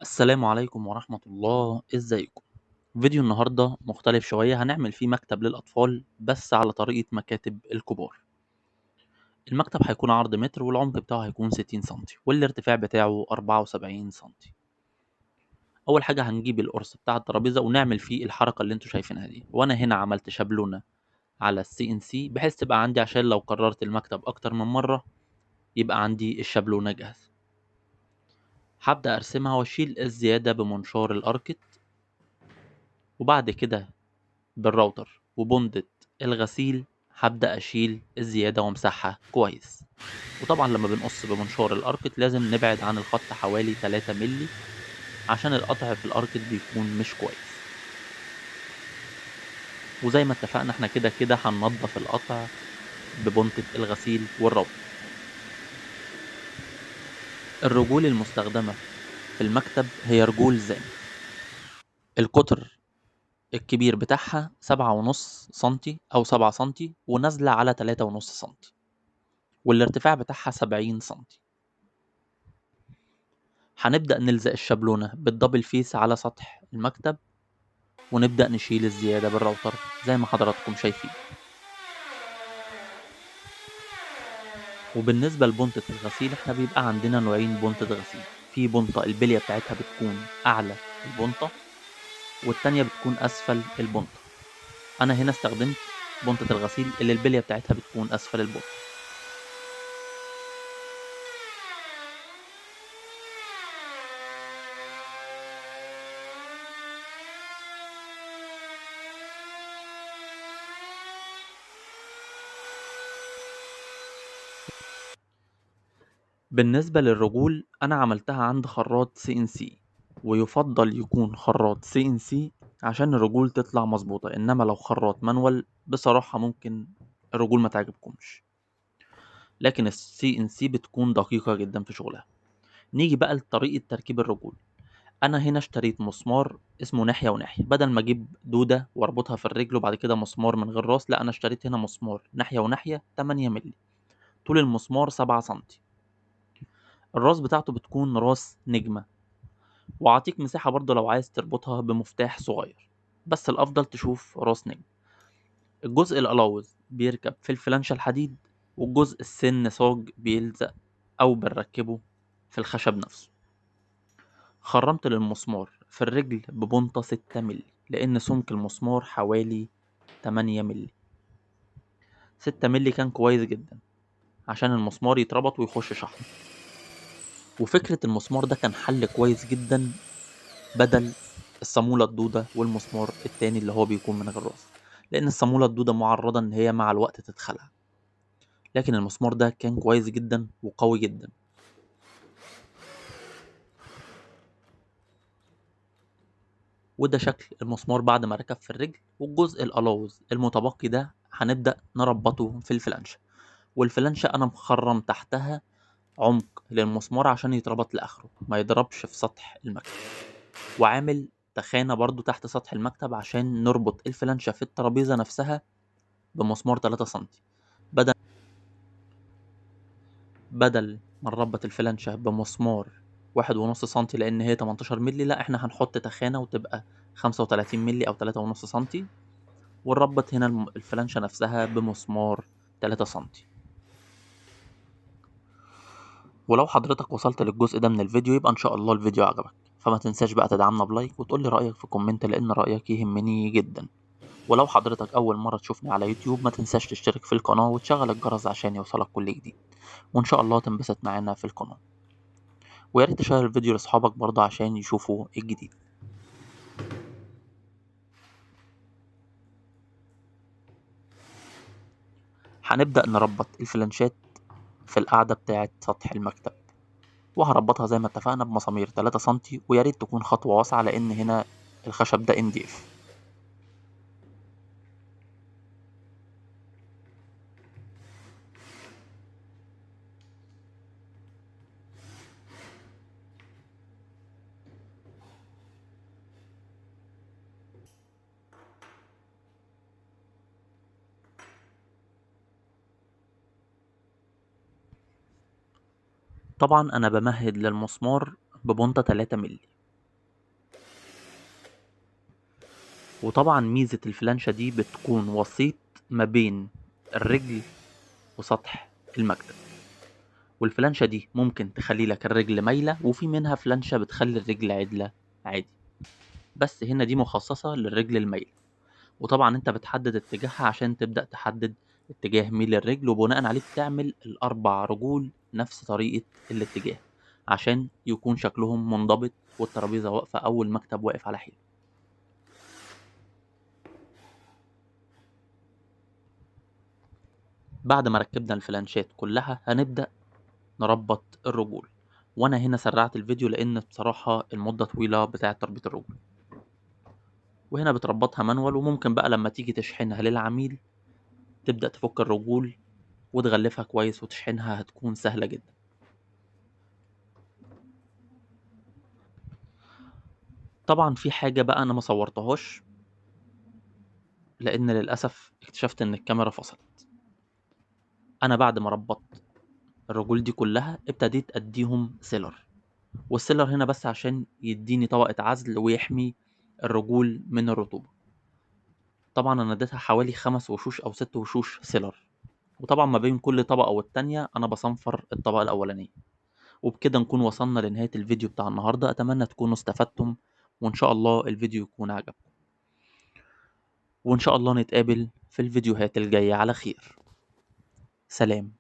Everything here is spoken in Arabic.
السلام عليكم ورحمة الله، ازيكم؟ فيديو النهاردة مختلف شوية، هنعمل فيه مكتب للأطفال بس على طريقة مكاتب الكبار. المكتب هيكون عرض متر والعمق بتاعه هيكون 60 سنتي والارتفاع بتاعه 74 سنتي. أول حاجة هنجيب القرص بتاع الترابيزة ونعمل فيه الحركة اللي انتوا شايفينها دي، وأنا هنا عملت شابلونة على السي ان سي بحيث تبقى عندي عشان لو قررت المكتب أكتر من مرة يبقى عندي الشابلونة جاهزة. هبدأ أرسمها وأشيل الزيادة بمنشار الأركت، وبعد كده بالراوتر وبندة الغسيل هبدأ أشيل الزيادة وامسحها كويس. وطبعا لما بنقص بمنشار الأركت لازم نبعد عن الخط حوالي 3 ملي عشان القطع في الأركت بيكون مش كويس. وزي ما اتفقنا احنا كده كده هننضف القطع ببنطة الغسيل والراوتر. الرجول المستخدمة في المكتب هي رجول زان. القطر الكبير بتاعها 7.5 سنتي أو 7 سنتي ونازلة على 3.5 سنتي، والارتفاع بتاعها 70 سنتي. هنبدأ نلزق الشابلونة بالدبل فيس على سطح المكتب ونبدأ نشيل الزيادة بالراوتر زي ما حضراتكم شايفين. وبالنسبة لبنطة الغسيل احنا بيبقى عندنا نوعين بنطة غسيل، في بنطة البلية بتاعتها بتكون أعلى البنطة والتانية بتكون أسفل البنطة. أنا هنا استخدمت بنطة الغسيل اللي البلية بتاعتها بتكون أسفل البنطة. بالنسبة للرجول أنا عملتها عند خراط سي ان سي، ويفضل يكون خراط سي ان سي عشان الرجول تطلع مظبوطة، إنما لو خراط مانوال بصراحة ممكن الرجول ما تعجبكمش، لكن السي ان سي بتكون دقيقة جدا في شغلها. نيجي بقى لطريقة تركيب الرجول. أنا هنا اشتريت مسمار اسمه ناحية وناحية، بدل ما أجيب دودة وأربطها في الرجل وبعد كده مسمار من غير راس، لا أنا اشتريت هنا مسمار ناحية وناحية 8 مللي، طول المسمار 7 سنتي. الراس بتاعته بتكون راس نجمة، وأعطيك مساحة برضه لو عايز تربطها بمفتاح صغير، بس الأفضل تشوف راس نجم. الجزء الألاوز بيركب في الفلانشة الحديد، والجزء السن صاج بيلزق أو بنركبه في الخشب نفسه. خرمت للمسمار في الرجل ببنطة 6 مللي لأن سمك المسمار حوالي 8 مللي. 6 مللي كان كويس جدا عشان المسمار يتربط ويخش شحن. وفكرة المسمار ده كان حل كويس جدا بدل الصامولة الدودة والمسمار التاني اللي هو بيكون من غير راس، لأن الصامولة الدودة معرضة إن هي مع الوقت تتخلع، لكن المسمار ده كان كويس جدا وقوي جدا. وده شكل المسمار بعد ما ركب في الرجل. والجزء الألاوز المتبقي ده هنبدأ نربطه في الفلانشة، والفلانشة أنا مخرم تحتها عمق للمسمار عشان يتربط لآخره ما يضربش في سطح المكتب، وعامل تخانة برضو تحت سطح المكتب عشان نربط الفلانشة في الترابيزة نفسها بمسمار 3 سنتي. بدل ما نربط الفلانشة بمسمار 1.5 سنتي لأن هي 18 مللي، لا احنا هنحط تخانة وتبقى 35 مللي أو 3.5 سنتي، ونربط هنا الفلانشة نفسها بمسمار 3 سنتي. ولو حضرتك وصلت للجزء ده من الفيديو يبقى ان شاء الله الفيديو عجبك، فما تنساش بقى تدعمنا بلايك وتقولي رأيك في كومنت لان رأيك يهمني جدا. ولو حضرتك اول مرة تشوفني على يوتيوب ما تنساش تشترك في القناة وتشغل الجرس عشان يوصلك كل جديد، وان شاء الله تنبسط معانا في القناة. ويا ريت تشير الفيديو لاصحابك برضه عشان يشوفوا الجديد. هنبدأ نربط الفلانشات في القاعدة بتاعة سطح المكتب، وهربطها زي ما اتفقنا بمسامير 3 سنتي، ويا ريت تكون خطوة واسعة لان هنا الخشب ده MDF. طبعا انا بمهد للمسمار ببنطة 3 مللي، وطبعا ميزة الفلانشة دي بتكون وسيط ما بين الرجل وسطح المكتب. والفلانشة دي ممكن تخلي لك الرجل مايلة، وفي منها فلانشة بتخلي الرجل عدلة عادي، بس هنا دي مخصصة للرجل المايلة. وطبعا انت بتحدد اتجاهها عشان تبدأ تحدد اتجاه ميل الرجل، وبناء عليه بتعمل الأربع رجول نفس طريقة الاتجاه عشان يكون شكلهم منضبط، والترابيزة واقفة أو المكتب واقف على حيله. بعد ما ركبنا الفلانشات كلها هنبدأ نربط الرجول. وانا هنا سرعت الفيديو لان بصراحة المدة طويلة بتاعة تربيط الرجول. وهنا بتربطها مانوال، وممكن بقى لما تيجي تشحنها للعميل تبدأ تفك الرجول وتغلفها كويس وتشحنها، هتكون سهلة جدا. طبعا في حاجة بقى انا ما صورتهاش لان للأسف اكتشفت ان الكاميرا فصلت. انا بعد ما ربطت الرجول دي كلها ابتديت اديهم سيلر، والسيلر هنا بس عشان يديني طبقة عزل ويحمي الرجول من الرطوبة. طبعا انا اديتها حوالي 5 وشوش او 6 وشوش سيلر، وطبعا ما بين كل طبقة والتانية انا بصنفر الطبقة الاولانية. وبكده نكون وصلنا لنهاية الفيديو بتاع النهاردة، اتمنى تكونوا استفدتم، وان شاء الله الفيديو يكون عجبكم، وان شاء الله نتقابل في الفيديوهات الجاية على خير. سلام.